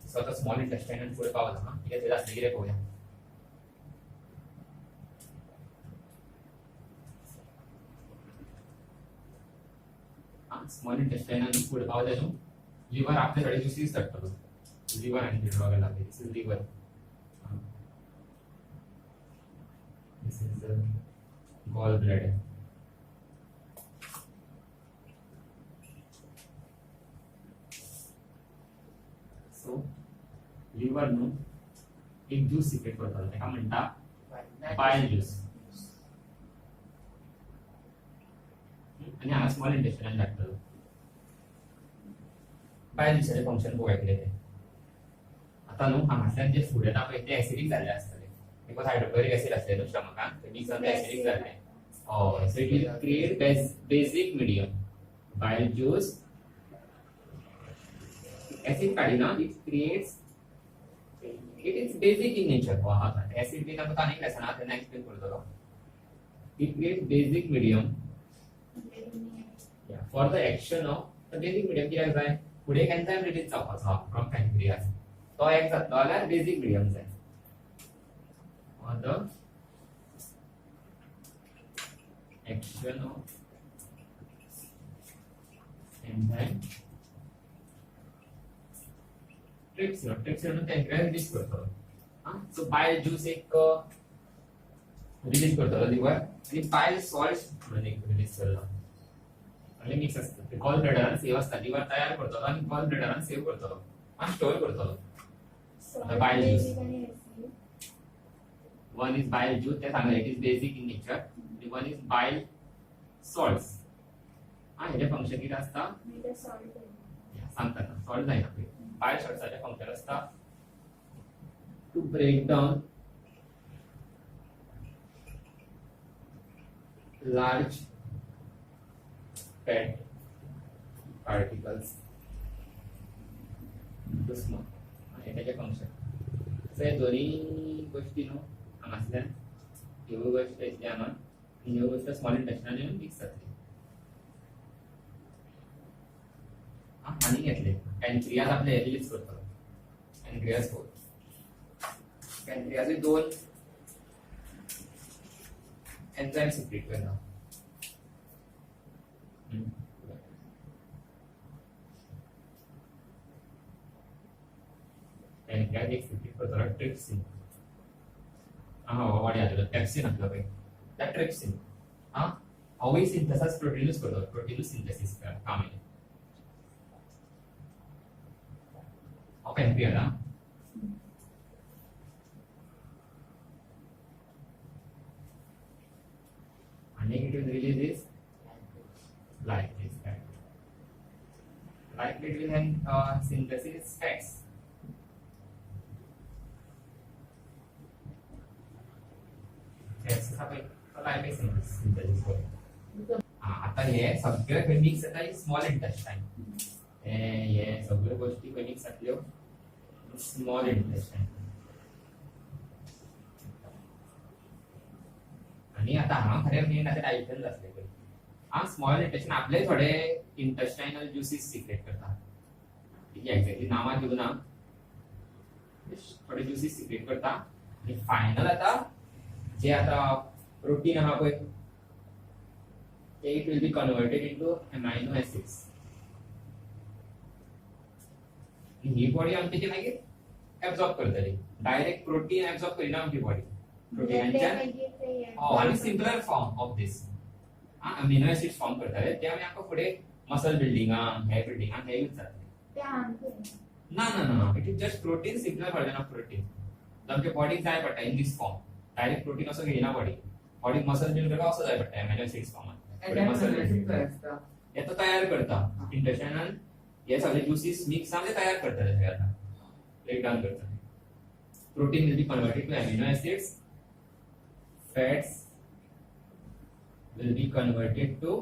स्वतः small intestine आणि पुढे पावला ना ठीक आहे ते जास्त किती पाहूया स्मॉल इंटेस्टाइन आणि पुढे पावला न्हू लिव्हर आपल्याकडे ज्युसीस असतात लिव्हर आणि किती बघायला लागते this is liver this is gall bladder so liver न्हू एक ज्यूस सिक्रेट करतात त्याला म्हणतात बायल ज्यूस आणि हा स्मॉल इंटेस्टाइन लागतो बायल ज्यूसचे फंक्शन बघायले ते आता न्हू हांगासल्यान जे फूड येता पळय ते ऍसिडिक जाल्ले आसतले बिकॉज हायड्रोक्लोरिक ऍसिड आसले न्हू स्टमकान ते मिक्स जावन ऍसिडिक जाल्ले हय so it will create basic medium bile juice acid काढिना it creates it is basic in nature acid बिना तो अनेक लेसना त्यांना एक्सप्लेन करतो it creates basic medium yeah for the action of the basic medium किती जाय पुढे एक एन्झाइम रिलीज जावपाचो फ्रॉम पॅनक्रियास तो एक जातलो जाल्यार बेसिक medium जाय on the action of enzyme trypsin pancreas release करतो सो बायल ज्यूस एक रिलीज करतो लिव्हर आणि बायल सॉल्ट म्हणजे रिलीज करतो आणि मिक्स असतं गॉल ब्लॅडरान सेव असता लिव्हर तयार करतो आणि गॉल ब्लॅडरान सेव करतो आणि स्टोर करतो bile juice one is bile juice ते सांगले it is basic in nature one is bile salts हेजे फंक्शन किती असता सांगता ना सॉल्ट जायना बायल सॉल्ट्सचे फंक्शन असता to break down large fat particles into small आणि त्याचे फंक्शन सो हे दोन्ही गोष्टी न्हू हांगासल्यान ह्यो गोष्ट येतली हांगा आनी ह्यो गोष्ट स्मॉल इंटेस्टाइन येवन मिक्स जातली आनी घेतले पॅनक्रियास आपले रिलीज करतो पॅनक्रियास पॅनक्रियास दोन एंजाइम सिक्रेट करता पॅनक्रियास एक सिक्रेट करता ट्रिप्सिन वाडी आलेलो पेप्सिन आपलं पळय त्या ट्रिप्सिन हाऊ सिंथेसिस प्रोटीनूस करतो प्रोटीनूस सिंथेसिस काम आहे पॅनक्रियास and it will release this like this like it will have synthesis fats lipase synthesis आता हे सगळे मिक्स जाता स्मॉल इंटेस्टाइन हे सगळे गोष्टी मिक्स जातल्यो स्मॉल इंटेस्टाइन आणि आता हांगा खरे मेन आता डायजेशन असले पळय स्मॉल इंटेस्टाइन आपले थोडे इंटेस्टाइनल ज्यूसेस सिक्रेट करता ठीक आहे एक्झॅक्टली नावा घेऊ ना थोडे ज्यूसेस सिक्रेट करता आणि फायनल आता जे आता प्रोटीन हा पळय ते it will be converted into amino acids he body आमची मागीर एब्सॉर्ब करतली डायरेक्ट प्रोटीन एब्सॉर्ब करिना आमची बॉडी प्रोटीनांच्या आणि simpler form of this amino acids form करतले ते आमी आमकां फुडें मसल बिल्डिंगाक हे यूज जातले ना ना ना it is just protein simpler version of protein आमच्या बॉडीक जाय पडटा in this form direct protein असो घेयना बॉडी मसल बिल्ड करपाक असो जाय पडटा अमिनो एसिड्स फॉर्मात हे तो तयार करता इंटेस्टाइनल हे सगळे ज्यूसेस मिक्स जावन तयार करता ते आता ब्रेक डाउन करता protein will be converted to amino acids fats will be converted to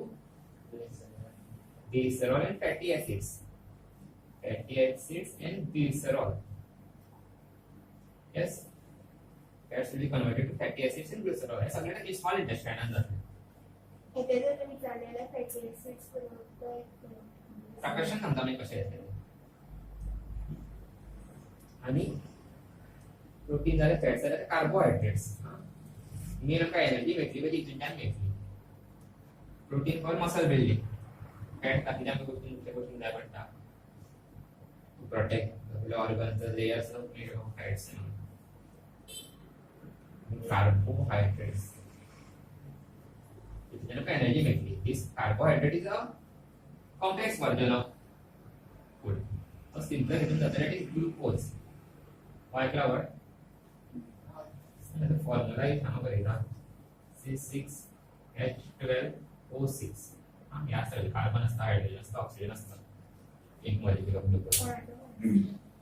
glycerol and fatty acids and glycerol yes fats will be converted to fatty acids and glycerol हे सगळे ना small intestine जाते हे जर तुम्ही चाललेला fatty acids प्रकाशन सांगता मी कसे येते आणि प्रोटीन जाले फॅट जाले कार्बोहायड्रेट्स मेन आमकां एनर्जी मेळटली पळय तितूंतल्यान मेळटली protein for muscle building fat कित्याक आमकां गोष्टी जाय पडटा to protect organs layers of fats carbohydrates. If you energy metal, this carbohydrate is a complex version of food. A simpler version of that is glucose. Why flour? The formula is how करेगा C6H12O6. हाँ याद कर carbon असता hydrogen असता oxygen असता एक molecule of glucose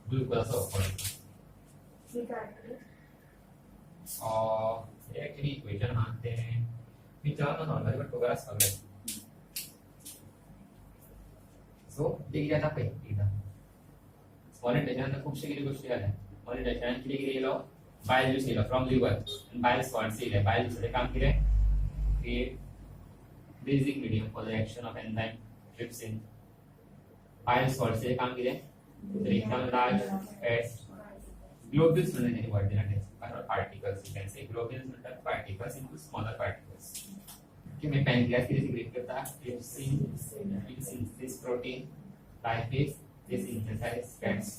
glucose असो actually equation हाँ ते विचार ना नॉर्मली बट प्रोग्रेस कर ले सो देखिए आता पे एकदा स्मॉल इंटेंशन खूप शिकली गोष्टी आल्या स्मॉल इंटेंशन किती गेलो बायल ज्यूस केलो फ्रॉम लिव्हर आणि बायल सॉल्ट्स केले बायल ज्यूसचे काम किती create basic medium for the action of enzyme trypsin बायल सॉल्ट्सचे काम किती एकदम लार्ज फॅट्स globules म्हणून any word in particles you can say globules are particles into smaller particles okay मैं pancreas किती सिक्रेट करता trypsin this protein lipase this synthesize fats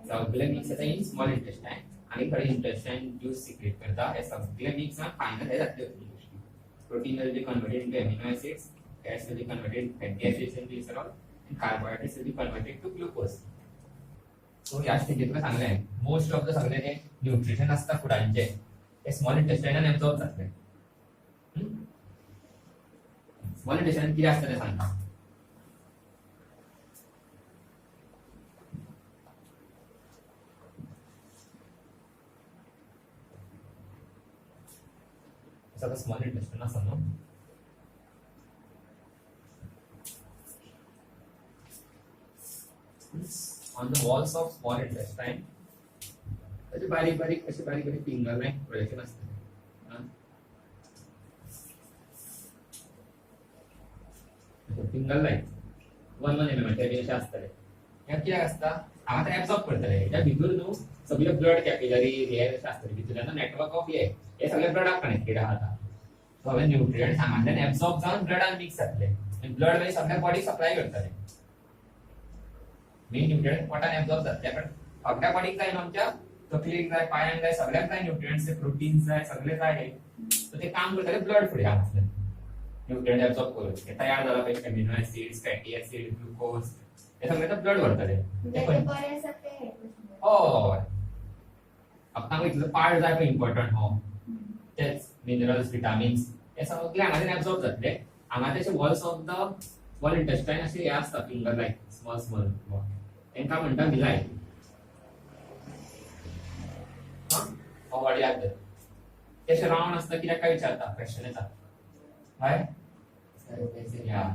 सगळे mix होता in small intestine आणि खरे intestine juice सिक्रेट करता हे सगळे mix ना final हे जाते गोष्टी protein will be converted into amino acids fats will be converted into fatty acids and glycerol and carbohydrates will be converted to glucose सो या स्थितीत काय सांगले मोस्ट ऑफ द सगळे जे न्यूट्रिशन असता फुडांचे हे स्मॉल इंटेस्टाइनान एब्सॉर्ब जातले स्मॉल इंटेस्टाइन किती असता ते सांगता सगळं स्मॉल इंटेस्टाइन असता नो on the walls of small intestine असे बारीक बारीक फिंगर लाईन प्रोजेक्शन असते फिंगर लाईन 1 mm असे असतले या किती असता हांगा ते एब्सॉर्ब करतले त्या भितर न्हू सगळे ब्लड कॅपिलरी हेयर असे असतले भितरल्यान नेटवर्क ऑफ हे सगळे ब्लडाक कनेक्टेड आहात सगळे न्यूट्रिएंट्स हांगातल्यान एब्सॉर्ब जावन ब्लडान मिक्स जातले आणि ब्लड मागीर सगळ्या बॉडीक सप्लाय करतले मेन न्यूट्रिएंट्स पोटान एब्सॉर्ब जातले पण सगळ्या बॉडीक जाय आमच्या तकलेक जाय पायांक जाय सगळ्याक जाय न्यूट्रिएंट्स प्रोटीन्स जाय सगळे जाय हे सो ते काम करतले ब्लड फुडें हांगातल्यान न्यूट्रिएंट एब्सॉर्ब करून हे तयार जाला पळय amino acids fatty acid glucose हे सगळे तर ब्लड भरतले हय आपणाक इतलो पार्ट जाय पळय इम्पॉर्टंट हो तेच मिनरल्स विटामिन्स हे सगळे हांगातल्यान एब्सॉर्ब जातले हांगा तेचे walls of the small intestine असे हे असता फिंगर लाईक स्मॉल तांकां म्हणटा मिलाय बॉडी आसता तेचे राउंड असता कित्याक काय विचारता क्वेश्चन येता काय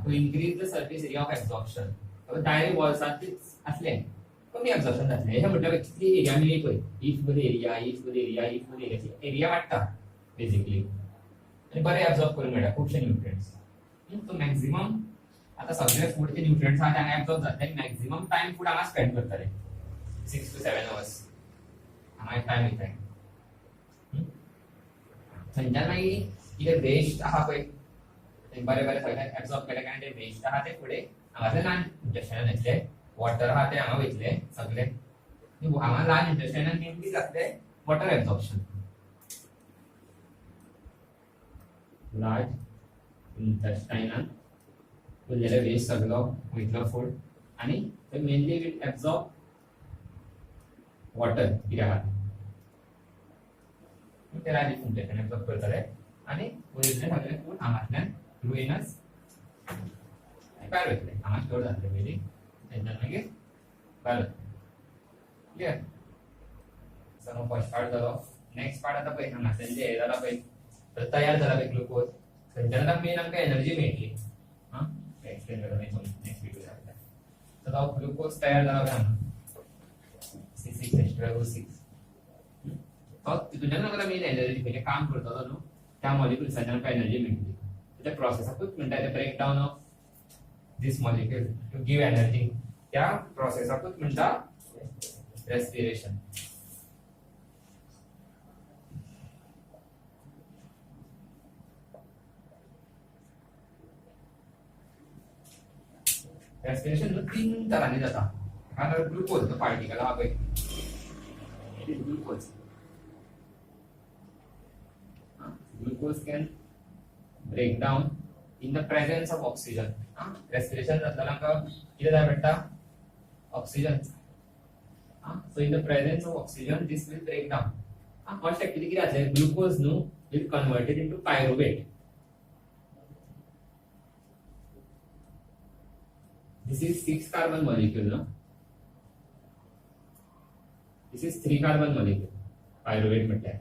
to increase the surface area of absorption direct वॉल्सात असले कमी एब्सॉर्प्शन जातले हे म्हणटा कितली एरिया मेळ्ळी पळय ईच मध्ये एरियाची एरिया वाडटा बेसिकली आणि बरे एब्सॉर्ब करून मेळटा खुबशे न्यूट्रिएंट्स तो मॅक्सिमम आता सगळे फूडचे न्यूट्रिएंट्स आहा हांगा एब्सॉर्ब जातले मॅक्सिमम टाइम फूड हांगा स्पेंड करतले 6 to 7 hours हांगा टाइम वयता थंयच्यान मागीर कितें वेस्ट आहा पळय ते बरे सगळे एब्सॉर्ब केले काय ते वेस्ट आहा ते फुडें हांगासले ल्हान इंटेस्टायनान येतले वॉटर आहा ते हांगा वयतले सगळे हांगा ल्हान इंटेस्टायनान मेनली जातले वॉटर एब्सॉर्प्शन लार्ज इंटेस्टायनान उरलेले वेस्ट सगळो वयतलो फूड आणि ते मेनली विल एब्सॉर्ब वॉटर कितें आहा ते लार्ज इंटेस्टायन एब्सॉर्ब करतले आणि उरलेले सगळे फूड हांगातल्यान थ्रू एनस भायर वयतले हांगा स्टोर जातले पयलीं तेंच्यान मागीर भायर वतले क्लियर सो फर्स्ट पार्ट जालो नेक्स्ट पार्ट आता पळय हांगासल्यान जे हे जाला पळय तयार जाला पळय ग्लुकोज थंयच्यान आतां मेन आमकां एनर्जी मेळटली हां एक्सप्लेन करता नेक्स्ट वीडियो जाता सो तो ग्लुकोज तयार जाला पळय हांगा C6H12O6 तो तितूंतल्यान आमकां मेन एनर्जी मेळटली काम करतलो न्हू त्या मॉलिक्युल्सांतल्यान आमकां एनर्जी मेळटली त्या प्रोसेसाकूच म्हणटा ते breakdown of this molecule to give energy त्या प्रोसेसाकूच म्हणटा respiration. Respiration नो 3 तरांनी जाता. कारण ग्लुकोज तो पार्टिकल हा पळय. It is glucose. Glucose can break down in the presence of oxygen. Respiration जाताना आमका कितें जाय पडटा? Oxygen. So in the presence of oxygen, this will break down. First actually कितें जातले? Glucose नु will convert it into pyruvate. This is 6 carbon molecule, no? This is 3 carbon molecule. Pyruvate म्हटल्यार.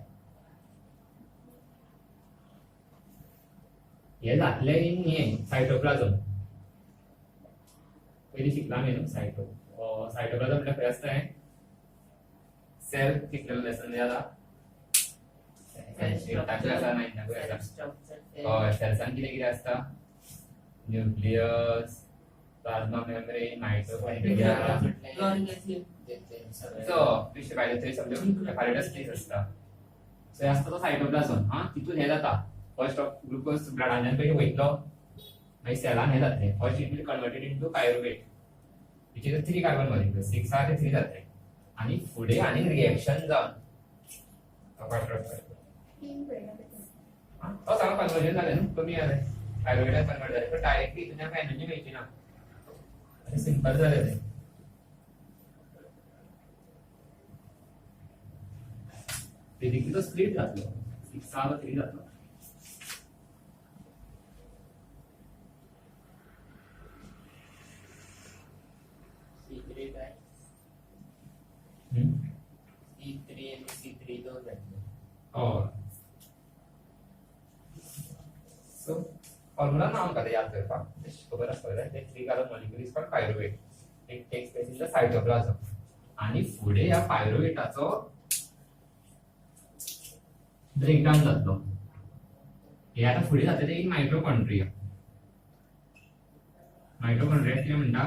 हे जातले इन हे सायटोप्लाझम. पयलीं शिकला आमी न्हू सायटोप्लाझम म्हटल्यार खंय आसता हें? सेल शिकलेलो लेसन याद सेल्सान कितें कितें आसता? Nucleus, plasma membrane, mitochondria. So विषय पाहिजे ते सगळे एपारेटस प्लेस असता. सो हे असता तो सायटोप्लाझम. तितून हे जाता फर्स्ट ऑफ ग्लुकोज ब्लडांतल्यान पयलीं वयतलो मागीर सेलान हे जातलें first it will converted into pyruvate which is 3 carbon molecule 6 are 3 जातले आणि फुडें आनी रिएक्शन जावन तो सगळं कन्वर्जन जालें न्हू कमी जालें पायरुवेटान कन्वर्ट जालें पण डायरेक्टली हितून आमकां एनर्जी मेळची ना आनी सिंपल जालें तें बेसिकली तो स्प्लिट जातलो 6 आर 3 जातलो C3 and C3 दोन जातले. So formula नाव आमकां याद करपाक खबर आसपाक जाय ते 3 carbon molecule is called pyruvate it takes place in the cytoplasm आणि फुडें या पायरुवेटाचो ब्रेकडाउन जातलो हे आता फुडें जाता ते इन मायटोकॉन्ड्रिया कितें म्हणटा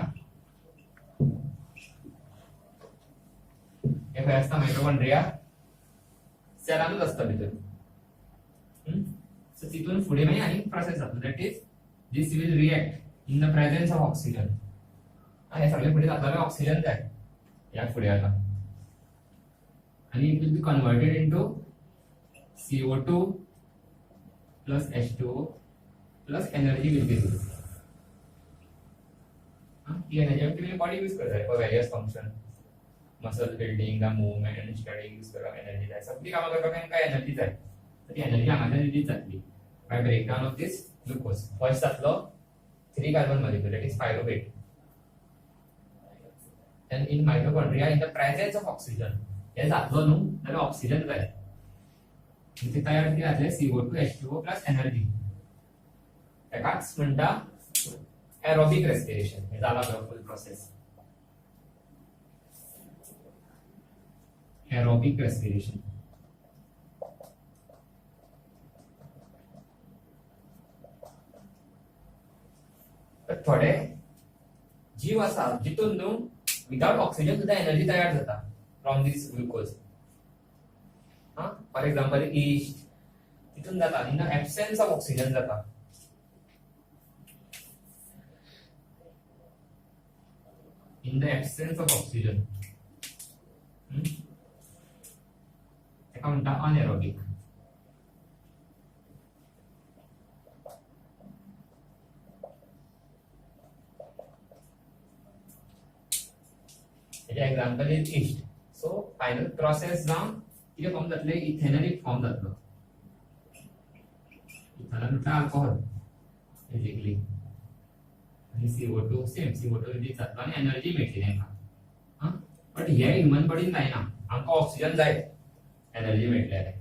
हे खंय आसता मायटोकॉन्ड्रिया सेलानूच आसता भितर सो तितून फुडें मागीर आनी प्रोसेस जातलो that is this will react in the presence of oxygen हे सगळे फुडें जातले ऑक्सिजन जाय ह्या फुडें आतां आनी it will be converted into CO2 plus H2O plus energy will be released. The energy actually body use करता है for various function, muscle building, the movement, study use करा energy जाय. सगळी कामां करपाक आमकां energy जाय. तर ती energy हांगाच्यान रिलीज जातली by breakdown of this glucose. First जातलो 3 carbon molecule that is pyruvate. And in mitochondria in the presence of oxygen. हे जातलो न्हू जाल्यार ऑक्सिजन जाय. इथे तयार किती जातले CO2 H2O प्लस एनर्जी एकाच म्हणटा एरोबिक रेस्पिरेशन हे जाला फुल प्रोसेस एरोबिक रेस्पिरेशन तर थोडे जीव आसा जितून न्हू विदाउट ऑक्सिजन सुद्धा एनर्जी तयार जाता from this glucose for example yeast तितून जाता in the absence of oxygen जाता in the absence of oxygen ताका म्हणटा anaerobic example is yeast so final process जावन कितें फॉर्म जातले इथेनॉलिक फॉर्म जातलो इथेनॉल म्हणटा अल्कोहॉल बेसिकली आणि CO2 सेम CO2 रिलीज जातलो आणि एनर्जी मेळटली तांकां बट हे ह्युमन बॉडीन जायना आमकां ऑक्सिजन जाय एनर्जी मेळटले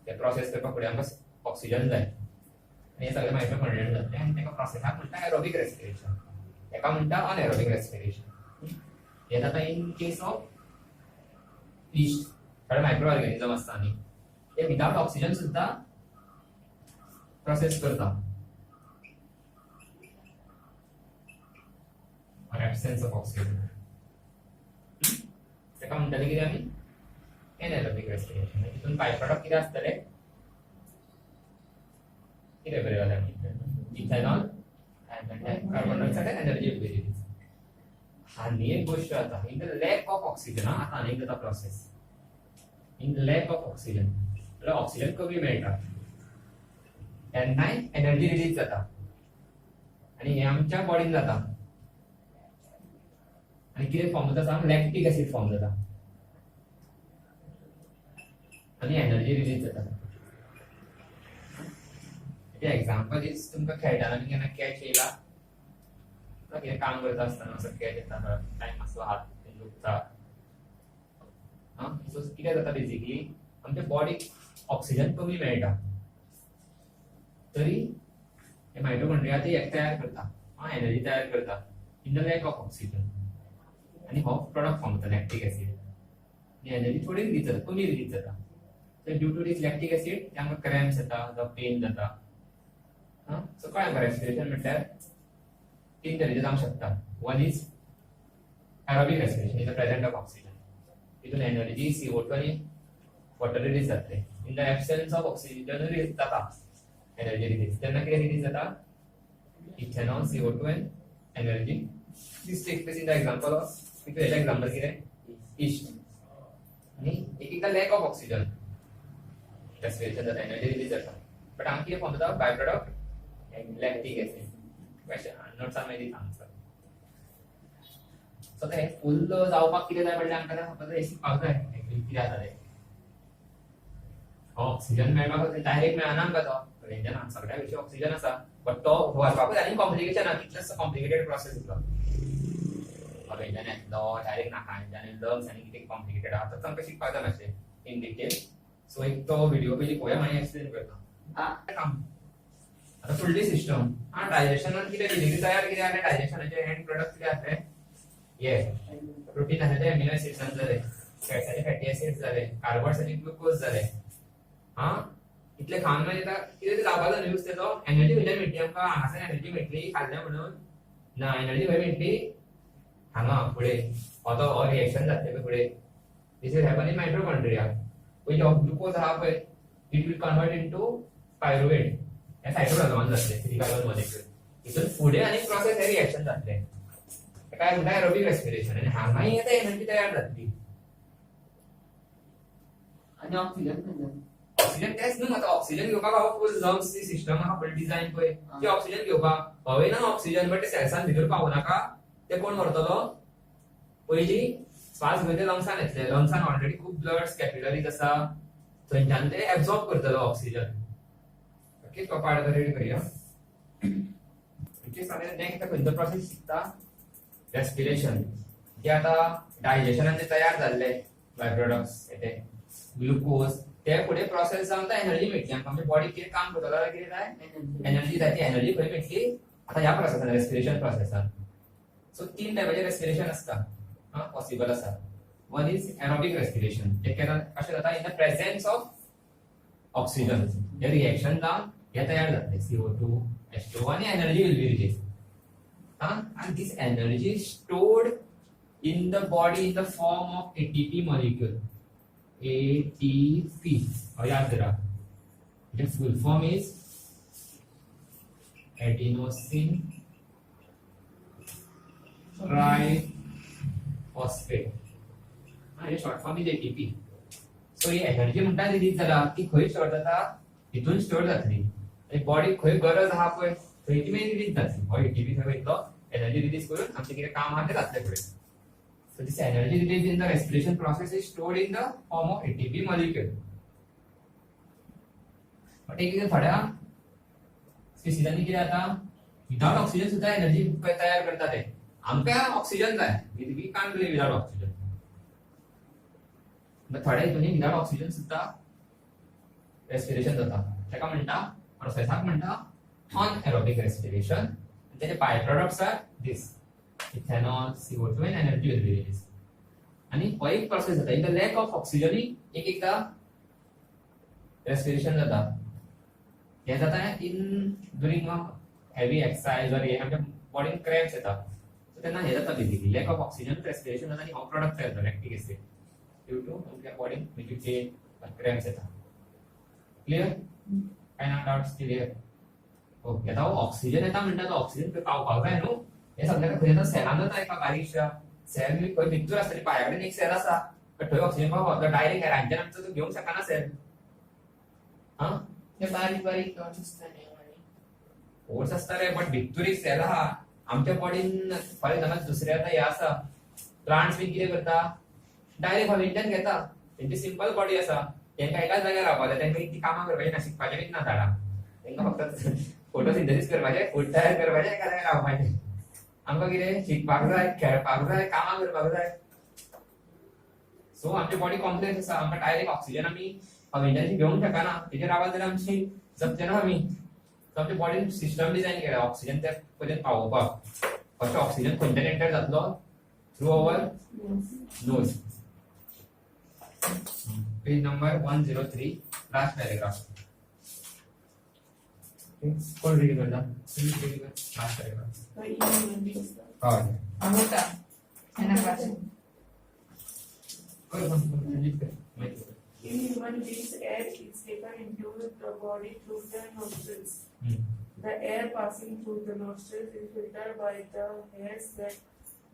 ते प्रोसेस करपाक फुडें आमकां ऑक्सिजन जाय आनी हे सगळे मायटोकॉन्ड्रियान जातले आनी ताका प्रोसेसाक म्हणटा एरोबिक रेस्पिरेशन ताका म्हणटा अनएरोबिक रेस्पिरेशन हे जाता इन केस ऑफ ईस्ट थोडे मायक्रो ऑर्गॅनिझम असता न्ही ते विदाउट ऑक्सिजन सुद्धा प्रोसेस करता और एब्सेंस ऑफ ऑक्सिजन ताका म्हणटाले कितें आमी एनारोबिक रेस्पिरेशन. तितून बाय प्रोडक्ट कितें आसतले कितें बरयलें आमी ethanol carbon dioxide energy will be release. आनी एक गोष्ट जाता in the lack of oxygen. आतां आनी एक जाता process in the lack of oxygen. म्हळ्यार ऑक्सिजन कमी मेळटा तेन्नाय एनर्जी रिलीज जाता आनी हे आमच्या बॉडीन जाता आनी कितें फॉर्म जाता सांग लॅक्टिक एसिड फॉर्म जाता आनी एनर्जी रिलीज जाता. एग्जांपल इज तुमकां खेळटाना बी केन्ना कॅच येयला कितें काम करता आसतना असो कॅच येता टायम मातसो हात दुखता. सो कितें जाता बेसिकली आमच्या बॉडीक ऑक्सिजन कमी मेळटा तरी हे मायटोकॉन्ड्रिया ते एक तयार करता एनर्जी तयार करता in the lack of oxygen आनी हो प्रोडक्ट फॉर्म जाता लॅक्टिक एसिड आनी एनर्जी थोडी रिलीज जाता कमी रिलीज जाता. So due to this lactic acid तांकां क्रॅम्प्स जाता जावं पेन जाता. सो कळ्ळें मरे रेस्पिरेशन म्हटल्यार तीन तरेचे जावंक शकता. One is aerobic respiration in the present of oxygen. तितून एनर्जी CO2 आनी वॉटर रिलीज जातले. In the absence of oxygen release जाता एनर्जी रिलीज. तेन्ना कितें रिलीज जाता ethanol CO2 and energy. This takes place in the example of हेजें example कितें yeast आनी एकदा लॅक ऑफ ऑक्सिजन रेस्पिरेशन जाता एनर्जी रिलीज जाता. बट हांगा कितें फॉर्म जाता बाय प्रोडक्ट लॅक्टिक एसिड. नोट्सान मागीर सांगता. सो ते फुल जावपाक कितें जाय पडलें आमकां फक्त हे शिकपाक जाय एक्चुअली कितें जाता तें. ऑक्सिजन मेळपाक डायरेक्ट मेळना आमकां तो इंजनान सगळ्या विशीं ऑक्सिजन आसा बट तो व्हरपाकूच आनी कॉम्प्लिकेशन आसा. कितलेंच कॉम्प्लिकेटेड प्रोसेस उरलो इंजन येतलो डायरेक्ट नाका इंजन लंग्स आनी कितें कॉम्प्लिकेटेड आसा तो आमकां शिकपाक जाय मातशें इन डिटेल. सो एक तो व्हिडिओ पयलीं पळोवया मागीर एक्सप्लेन करता. काम आता फुडली सिस्टम डायजेशनान कितें बेसिकली तयार कितें जालें डायजेशनाचे एंड प्रोडक्ट कितें जातले ये प्रोटीन आसा ते अमिनो एसिड्स जाले फॅट्स आनी फॅटी एसिड्स जाले कार्बोहायड्रेट्स आनी ग्लुकोज जाले. इतले खावन मागीर कितें जावपाक जाय यूज तेजो एनर्जी खंयच्यान मेळटली आमकां हांगासर एनर्जी मेळटली खाल्लें म्हणून ना एनर्जी खंय मेळटली हांगा फुडें हो रिएक्शन जातलें पळय फुडें. This is happen in mitochondria. पयलीं हो ग्लुकोज आहा पळय it will convert into pyruvate हे सायटोप्लाझमान जातले 3 कार्बन मॉलिक्यूल. हितून फुडें आनी प्रोसेस हे रिएक्शन जातले काय म्हणटा एरोबिक रेस्पिरेशन आनी हांगाय आतां एनर्जी तयार जातली. आनी ऑक्सिजन ऑक्सिजन तेच न्हू आतां ऑक्सिजन घेवपाक हांव फूल लंग्सची सिस्टम आहा पळय डिझायन पळय ती ऑक्सिजन घेवपाक हवेन ऑक्सिजन बट ते सेल्सान भितर पावनाका ते कोण व्हरतलो पयलीं श्वास घेवन ते लंग्सान येतले. लंग्सान ऑलरेडी खूब ब्लड्स कॅपिलरीज आसा थंयच्यान ते एब्सॉर्ब करतलो ऑक्सिजन. ओके तो पार्ट रेडी करूया. नेक्स्ट खंयचो प्रोसेस शिकता रेस्पिरेशन जे आतां डायजेशनान ते तयार जाल्ले बाय प्रोडक्ट्स ते ग्लुकोज ते फुडें प्रोसेस जावन आतां एनर्जी मेळटली आमकां आमच्या बॉडीक कितें काम करतलो जाल्यार कितें जाय एनर्जी जाय. ती एनर्जी खंय मेळटली आतां ह्या प्रोसेसान रेस्पिरेशन प्रोसेसान. सो 3 टायपाचे रेस्पिरेशन आसता पॉसिबल आसा. वन इज एरोबिक रेस्पिरेशन जे कशें जाता in the presence of oxygen हे रिएक्शन जावन हे तयार जातले CO2 H2O आनी energy will be release. And this energy is stored in the body in the form of ATP molecule. ATP. याद रहा. Its full form is adenosine triphosphate. ये short form is ATP. So ये energy म्हणटा release जाला ती खंय store जाता हितून स्टोर जातली आनी बॉडी खंय गरज आहा पळय थंय ती मागीर रिलीज जातली. हो ATP थंय वयतलो एनर्जी रिलीज करून आमचे कितें काम आहा तें जातलें फुडें. So this energy released in the respiration process is stored in the form of ATP molecule. But एक थोड्या स्पेसिसांनी कितें जाता विदाउट ऑक्सिजन सुद्धा एनर्जी तयार करता ते. आमकां ऑक्सिजन जाय we can't live without oxygen. But थोड्या हितून विदाउट ऑक्सिजन सुद्धा रेस्पिरेशन जाता. ताका म्हणटा प्रोसेसाक म्हणटा अनएरोबिक रेस्पिरेशन. तेजे by products are this ethanol CO2 and energy will be released. आणि हो एक प्रोसेस जाता in the lack of oxygen एकदा रेस्पिरेशन जाता. हे जाता इन ड्युरिंग हेवी एक्सरसाइज और हे आमच्या बॉडीन क्रॅम्प्स येता. सो तेन्ना हे जाता basically lakh of oxygen respiration जाता आनी हो प्रोडक्ट तयार जाता लॅक्टिक एसिड. ड्यू टू आमच्या बॉडीन म्हणजे क्रॅम्प्स येता क्लियर काय ना डाउट्स क्लियर ओके आता ऑक्सिजन येता म्हणटा तो ऑक्सिजन पावपाक जाय न्हू हे सगळ्याक खंय येता सेलानच एका बारीकशा सेल बी खंय भितर आसता ती पाया कडेन एक सेल आसा पण थंय ऑक्सिजन पावपाक डायरेक्ट एरांच्यान आमचो तो घेवंक शकना सेल हा ते बारीक बारीक डॉट्स असतात फोर्स आसता रे बट भितर एक सेल आहा आमच्या बॉडीन फॉर एक्झाम्पल दुसऱ्या आता हे आसा प्लांट्स बी कितें करता डायरेक्ट हवेंच्यान घेता तेंची सिंपल बॉडी आसा तेंका एकाच जाग्यार रावपाक जाय तेंका इतली कामां करपाची ना शिकपाचें बीच ना झाडां तेंका फक्त फोटोसिंथेसिस करपाचें फूड तयार करपाचें एका जाग्यार रावपाचें आमकां कितें शिकपाक जाय खेळपाक जाय कामां करपाक जाय सो आमची बॉडी कॉम्प्लेक्स आसा आमकां डायरेक्ट ऑक्सिजन आमी हवेंच्यान घेवंक शकना तेजेर रावत जाल्यार आमची जगचे ना आमी सो आमच्या बॉडीन सिस्टम डिझायन केला ऑक्सिजन त्या पर्यंत पावोवपाक फर्स्ट ऑक्सिजन खंयच्यान एंटर जातलो through our knows page number 103 last paragraph कोण रीड करता लास्ट पॅराग्राफ मोठा ह्याला वाचून In human beings, air is taken into the body through the nostrils. The air passing through the nostrils is filtered by the hairs that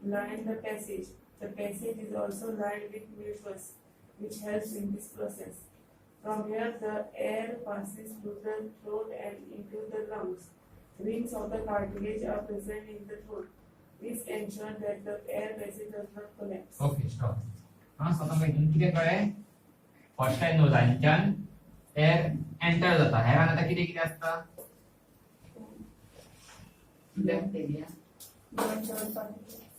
line the passage. The passage is also lined with mucus, which helps in this process. From here, the air passes through the throat and into the lungs. Rings of the cartilage are present in the throat. This ensures that the air passage does not collapse. Okay stop हां स्वतः माहिती किती कळ्ळे first time नोजांच्यान air enter जाता हेरान आता किती किती असता बॅक्टेरिया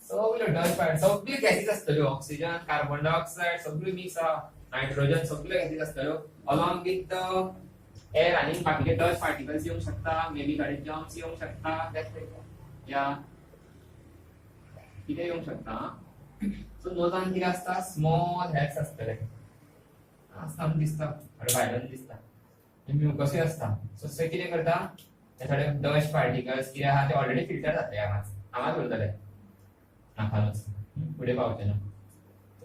सगळे डस्ट पार्ट सगळे गॅसेस असतल्यो ऑक्सिजन कार्बन डायऑक्साइड सगळे मिक्स आहा नायट्रोजन सगळे गॅसेस असतल्यो अलॉंग विथ द एअर आणि बाकीचे डस्ट पार्टिकल्स येऊ शकता मे बी गाडी जर्म्स येऊ शकता या किती येऊ शकता सो नोजान किती असता स्मॉल हेड्स असतले आसता दिसता थोडे भायल्यान दिसता म्युकस असता सो ते कितें करता ते थोडे डस्ट पार्टिकल्स कितें आहा ते ऑलरेडी फिल्टर जातले हांगाच उरतले नाकानूच फुडें पावचे ना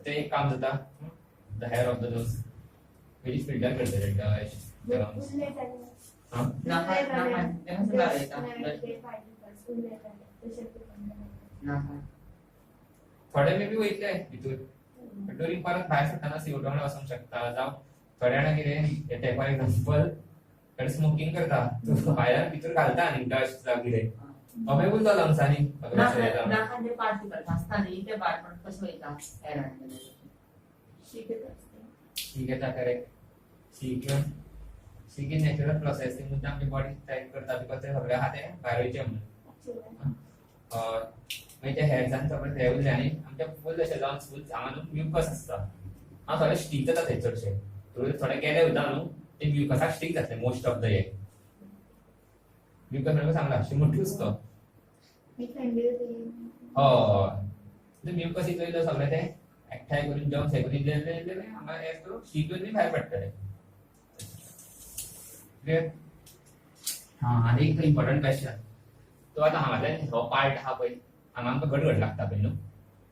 ते एक काम जाता the hair of the nose which filter करतले डस्ट जर्म्स उरले जाले हां नाका नाका तेव्हा सुद्धा येता ते particles उरले जाले तशें करून नाका थोडे मे बी वयतले भितूर ड्युरिंग परत भायर सरताना CO2 वचूंक शकता जावं थोड्या जाणां कितें येते फॉर एक्झाम्पल थोडे स्मोकिंग करता भायर भितूर घालता न्ही डस्ट जावं कितें अमें उरता लंग्सांनी नाका जे पार्टिकल्स असता न्ही ते भायर पण कसो वयता एरान शिकत असते ठीक आहे करेक्ट सी की नॅचरल प्रोसेस ती म्हणजे आमची बॉडी टाईट करता बिकॉज ते सगळे आहा ते भायर वयचे म्हणून म्हणजे त्या हेड्सान सगळे हे उरले आनी आमच्या फूल अशें जावन फूल हांगा म्युकस आसता हांव थोडे स्टीक जाता थंय चडशे थोडे गेले वयता न्हू ते म्युकसाक स्टीक जातले मोस्ट ऑफ द हे म्युकस म्हणजे सांगला शिमुट्यूस तो मी थंडी होती हय म्युकस इतलो सगळे ते एकठांय करून जेवण हे करून इल्ले हांगा हे करून शीक बी भायर पडटले क्लियर हां आनी एक इम्पॉर्टंट क्वेश्चन तो आतां हांगातल्यान हो पार्ट आहा पळय हांगा आमकां घट लागता पळय न्हू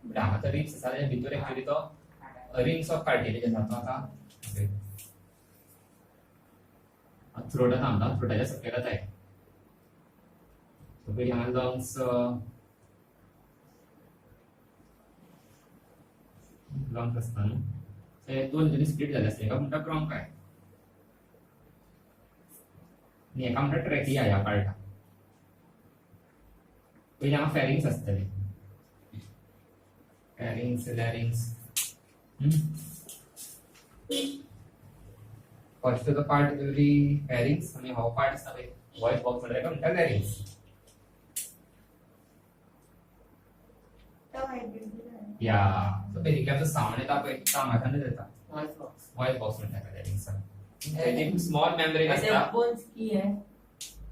बट हांगा तो रिंग्स आसा तेच्या भितर एक्चुअली तो रिंग्स ऑफ कार्टिलेज आसा तो आतां थ्रोट आसा आमकां थ्रोटाच्या सकयलच आहे सो पयलीं हांगा लंग्स लंग्स आसता न्हू ते दोन हितून स्प्लिट जाले आसता एका म्हणटा ब्रोंकाय आनी एका म्हणटा ट्रॅकिया ह्या पार्टाक पहिले हांगा फेरिंग्स आसतले फेरिंग्स लॅरिंग्स फर्स्ट जो पार्ट एवरी फेरिंग्स आनी हो पार्ट आसता पळय वॉइस बॉक्स म्हणटा लॅरिंग्स तो हायड्रोजन या सो बेसिकली आमचो साउंड येता पळय तो हांगाच्यानूच येता वॉइस बॉक्स वॉइस बॉक्स म्हणटा लॅरिंग्स स्मॉल मेम्ब्रेन आसता बोन्स की आहे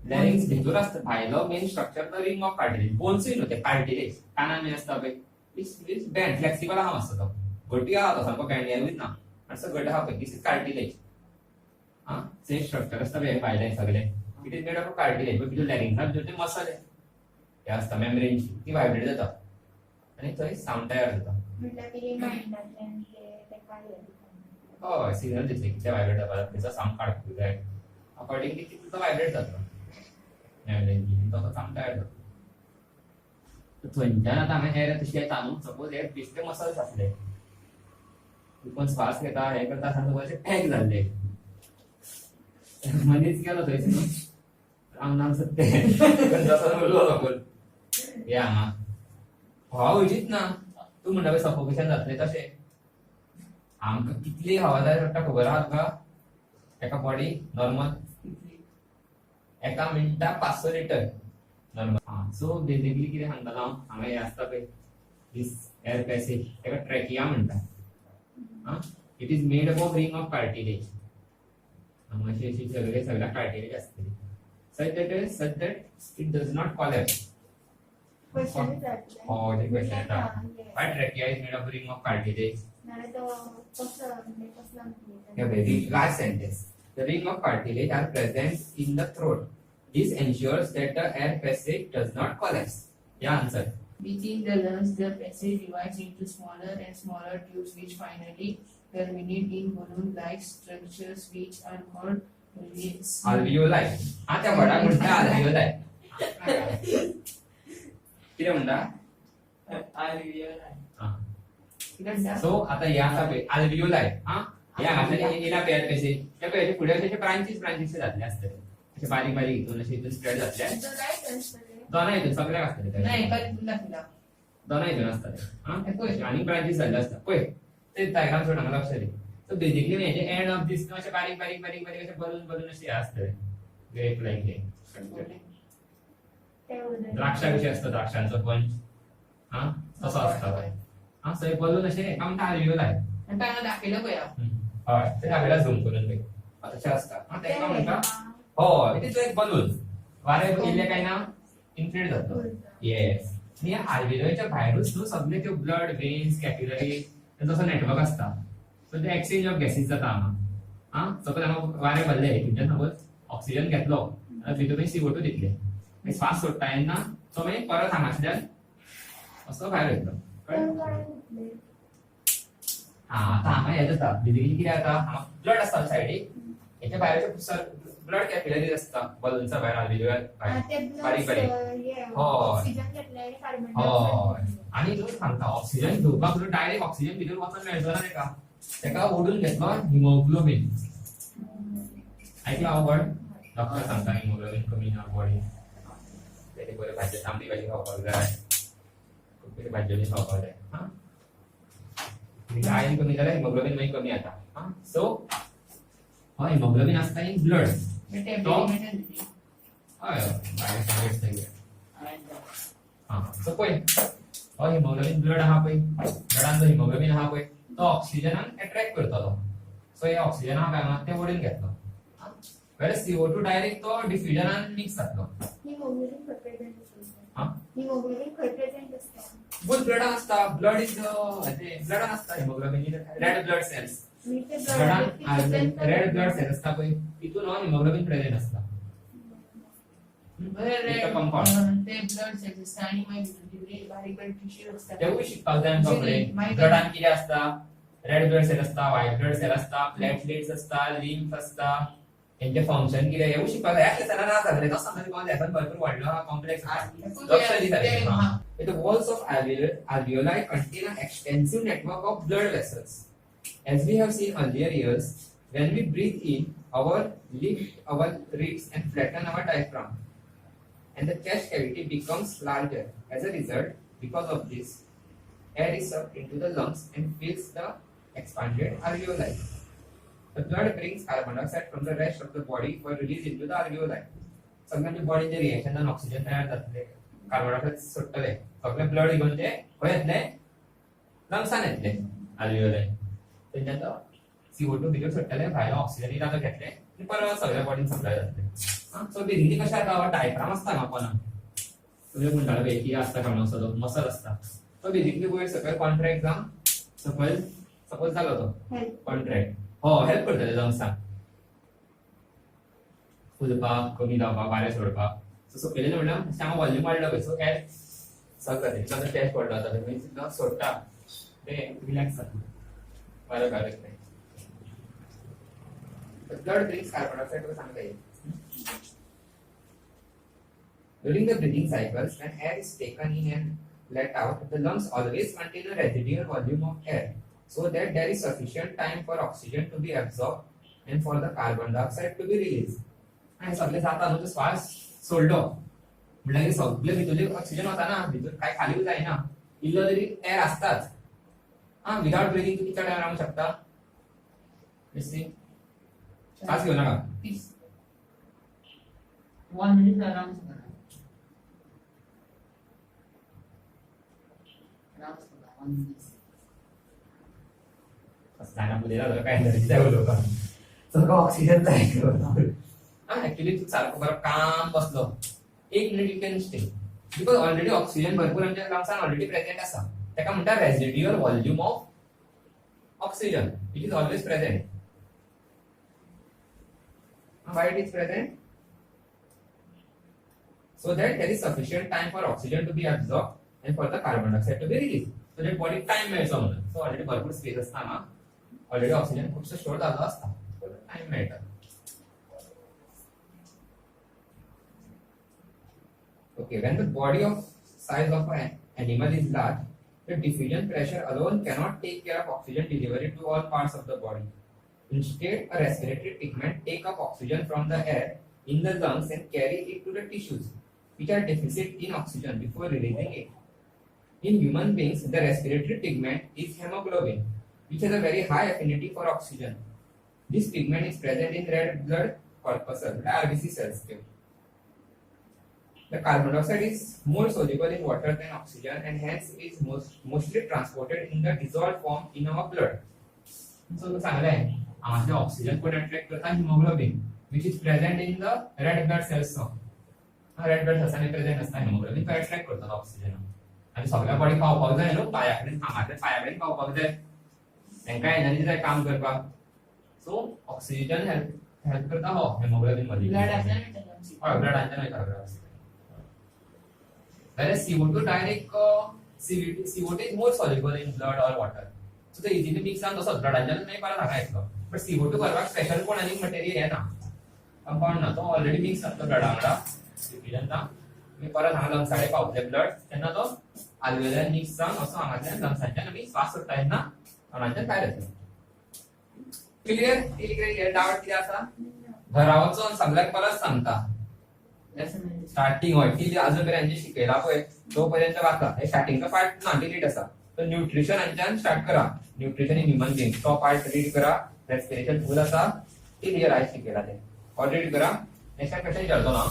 लॅरिंग्स भितर आसता भायलो मेन स्ट्रक्चर तो रिंग ऑफ कार्टिलेज बोन्सूय न्हू ते कार्टिलेज कानान बी आसता पळय इज बँड फ्लेक्सिबल आहा मातसो तो घटी आहा तो सारको बँड ना मातसो घट आहा पळय दिस इज कार्टिलेज हां सेम स्ट्रक्चर आसता पळय भायले सगळे it is made of cartilage but भितर लॅरिंग्सा भितर ते मसल हे आसता मेम्ब्रेनची ती व्हायब्रेट जाता आनी थंय साउंड तयार जाता म्हटलं की माइंडातल्यान ते काय हय सिग्नल दिसले कितले व्हायब्रेट जाता त्याचा साऊंड काढतो जाय अकॉर्डिंगली कितलो व्हायब्रेट जाता तो साऊंड तयार जाता थंयच्यान आतां हांवें हेर तशी येता न्हू सपोज हे बेश्टे मसल्स आसले कोण श्वास घेता हे करता आसतना सपोज पॅक जाल्ले मनीस गेलो थंयच न्हू राम नाम सत्य जसो उरलो सपोज हे हांगा हवा वयचीच ना तूं म्हणटा पळय सफोकेशन जातलें तशें आमकां कितली हवा जाय पडटा खबर आहा तुका एका बॉडी नॉर्मल एका मिनटाक 500 लिटर नॉर्मल सो बेसिकली कितें सांगतालो हांव हे आसता पळय दिस एअर पॅसेज तेका ट्रॅकिया म्हणटा it is made up of ring of cartilage अशी अशी सगळ्या कार्टिलेज असतली such that it does not collapse. Question Oh, the question is that why trachea is made of a ring of cartilage? नाही तो कसं म्हणजे कसं A very last sentence. The ring of cartilage are present in the throat. This ensures that the air passage does not collapse. Yeah, answer. Within the lungs, the passage divides into smaller and smaller tubes, which finally terminate in balloon-like structures, which are called Alveoli. त्या वडाक म्हणटा alveoli. कितें म्हणटा सो आता या आसा पळय alveoli हे हांगासर येना पेअर पॅसेज त्या पेअरचे फुडें अशे ब्रांचीस जातले आसतले अशे बारीक बारीक हितून अशे हितून स्प्रेड जातले दोना हितून सगळ्याक आसतले नाही एका दाखयला दोना हितून आसतले ते पळय आनी ब्रांचीस जाल्ले आसता पळय ते डायग्राम सोड हांगा लक्ष दी सो बेसिकली हेजे एंड ऑफ दिस अशे बारीक बारीक बारीक बारीक अशे बलून अशे आसतले ग्रेप लायक हे द्राक्षा कशी असतं द्राक्षांचो पंच तसो असता सो हे बलून अशे एका म्हणटा alveoli आणि त्यांना दाखयलं पळय हय ते दाखयला झूम करून पळय तशें आसता तेका म्हणटा हय इट इज लायक बलून वारे इल्ले काय ना इन्फ्लेट जाता येस आणि ह्या alveoli भायरूच न्हू सगळे त्यो ब्लड वेन्स कॅपिलरी तसो नेटवर्क असता सो ते एक्सचेंज ऑफ गॅसीस जाता हांगा सपोज हांगा वारे भरले तुमच्यान सपोज ऑक्सिजन घेतलो भितर CO2 दितले श्वास सोडटा तेन्ना तो मागीर परत हांगासल्यान असो भायर वयता आतां हांगा हें जाता बेसिकली कितें जाता हांगा ब्लड आसता सायडीक हेच्या भायरचे ब्लड कॅपिलरीज आसता बलूनचा भायर alveoli भायर बारीक बारीक ऑक्सिजन घेतल्याने कार्बन हय आनी तूं सांगता ऑक्सिजन घेवपाक तुका डायरेक्ट ऑक्सिजन भितर वचून मेळचो ना तेका तेका ओडून घेतलो हिमोग्लोबीन ऐकला वर्ड डॉक्टर सांगता हिमोग्लोबीन कमी ना बॉडी तेजे बरे भाजी तांबडी भाजी खावपाक जाय खूब कितें भाजयो खावपाक जाय आयन कमी जाल्यार हिमोग्लोबीन मागीर कमी जाता सो हय हिमोग्लोबीन आसता इन ब्लड हय सो पळय हो हिमोग्लोबीन ब्लड आहा पळय ब्लडान जो हिमोग्लोबीन आहा पळय तो ऑक्सिजनाक अट्रॅक्ट करतलो सो हे ऑक्सिजन आहा पळय हांगा ते ओडून घेतलो वेळेस CO2 डायरेक्ट तो डिफ्युजनान मिक्स जातलो हिमोग्लोबीन प्रेझेंट असता फुल ब्लडान आसता ब्लड इज ब्लडान आसता हिमोग्लोबीन रेड ब्लड सेल्स ब्लडान रेड ब्लड सेल्स आसता पळय तितून हिमोग्लोबीन प्रेझेंट आसता कंपाउंड ते ब्लड सेल्स असतात आणि मागीर बारीक बारीक टिश्यू असतात तेवूय शिकपाक जाय आमकां ब्लडान कितें आसता रेड ब्लड सेल आसता व्हाईट ब्लड सेल आसता प्लेटलेट्स आसता लिम्फ आसता हेंचे फंक्शन कितें हेवूय शिकपाक जाय ह्या लेसनान ना सगळें तो सांगता तुका लेसन भरपूर व्हडलो हा कॉम्प्लेक्स लक्ष दिता The walls of alveoli contain an extensive network of blood vessels. As we have seen earlier years, when we breathe in, our lift our ribs and flatten our diaphragm, and the chest cavity becomes larger. As a result, because of this, air is sucked into the lungs and fills the expanded alveoli. The blood brings carbon dioxide from the rest of the body for release into the alveoli. सगळ्यांच्या बॉडीचे reaction oxygen तयार जातले carbon dioxide सुटतले सगळे blood घेऊन ते खंय येतले लंग्सान येतले alveoli तेच्यात CO2 भितर सुटतले भायर ऑक्सिजन इला घेतले आणि परत सगळ्या बॉडीन सप्लाय जातले सो बेसिकली कशा आता डायफ्राम असता ना पण तुम्ही म्हणता बे की असता का मसल असता सो बेसिकली वयर सकयल कॉन्ट्रॅक्ट जावन सपोज जालो तो कॉन्ट्रॅक्ट हेल्प करतले लंग्सान फुलपाक कमी जावपाक वारें सोडपाक सो सकयलें म्हणल्यार हांगा वॉल्यूम वाडलो पळय सो एअर सगळें चॅस्ट पडलो जाता मीन्स सोडटा ते रिलॅक्स जातात बरं गरज नाही ब्लड ड्रिंक्स कार्बन डायऑक्साइड को सांगता येईल During the breathing cycles, when air is taken in and let out, the lungs always contain a residual volume of air, so that there is sufficient time for oxygen to be absorbed and for the carbon dioxide to be released. आणि सगळे जाता न्हू श्वास सोडलो म्हणल्यार की सगळे भितरले ऑक्सिजन वता ना भितर काय खाली जायना इल्लो तरी एअर आसताच हा विदाउट ब्रीथिंग तू किती टाइम राहू शकता श्वास घेऊ नका 1 minute आराम से करना आराम से करना 1 minute असताना पुढे झालं काय एनर्जी जाऊ लोक सगळं ऑक्सिजन जायचं हा ऍक्च्युली तू सारखं बरं काम बसलो 1 minute you can stay because already oxygen भरपूर आमच्या लंग्सान ऑलरेडी प्रेझेंट आसा ताका म्हणटा residual volume of oxygen it is always present why it is present so that there is sufficient time for oxygen to be absorbed and for the carbon dioxide to be released so that body time मिळतो म्हणून so already भरपूर space असताना already oxygen खूपसं store झालं असता time मिळतं okay when the body of size of an animal is large the diffusion pressure alone cannot take care of oxygen delivery to all parts of the body. Instead, a respiratory pigment take up oxygen from the air in the lungs and carry it to the tissues, which are deficient in oxygen before releasing it. In human beings, the respiratory pigment is hemoglobin, which has a very high affinity for oxygen. This pigment is present in red blood corpuscle, the RBC cells. The carbon dioxide is more soluble in water than oxygen and hence is mostly transported in the dissolved form in our blood. So, चांगलं आहे आमचे oxygen कोण attract करता haemoglobin which is present in the red blood cells red blood sales present असता haemoglobin तो attract करतात oxygen आणि सगळ्या बॉडी पावपाक जाय न्हू पायाकडे हांगातल्या पायाकडे पावपाक जाय तांकां एनर्जी जाय काम करपाक सो ऑक्सिजन हेल्प करता हो हिमोग्लोबिन मध्ये ब्लड आसल्यार ब्लडांतल्यान वयता whereas CO2 direct CO2 is more soluble in blood or water so the easily mix जावन तसो ब्लडांतल्यान नाही परत हांगा येतलो बट CO2 करपाक स्पेशल कोण आनी मटेरियल येना कंपाउंड ना तो ऑलरेडी मिक्स जाता ब्लड वांगडा डिफ्युजन ना मी परत हांगा लंग्साकडे पावतले ब्लड तेन्ना तो आल्वेओलार मिक्स जावन असो हांगातल्यान लंग्सांतल्यान आमी श्वास सोडटा तेन्ना तोंडांतल्यान भायर येतलो क्लियर डाउट कितें आसा घरा वचून सगळ्याक परत सांगता स्टार्टिंग होय की अजून पर्यंत शिकयला पळय तो पर्यंत वाचा हे स्टार्टिंगचा पार्ट ना डिलीट आसा तर न्यूट्रिशन हांच्यान स्टार्ट करा न्यूट्रिशन इन ह्यूमन बीइंग तो पार्ट रीड करा रेस्पिरेशन फुल आसा क्लियर आहे शिकयला ते ऑलरेडी करा नेक्स्ट क्वेश्चन विचारतो ना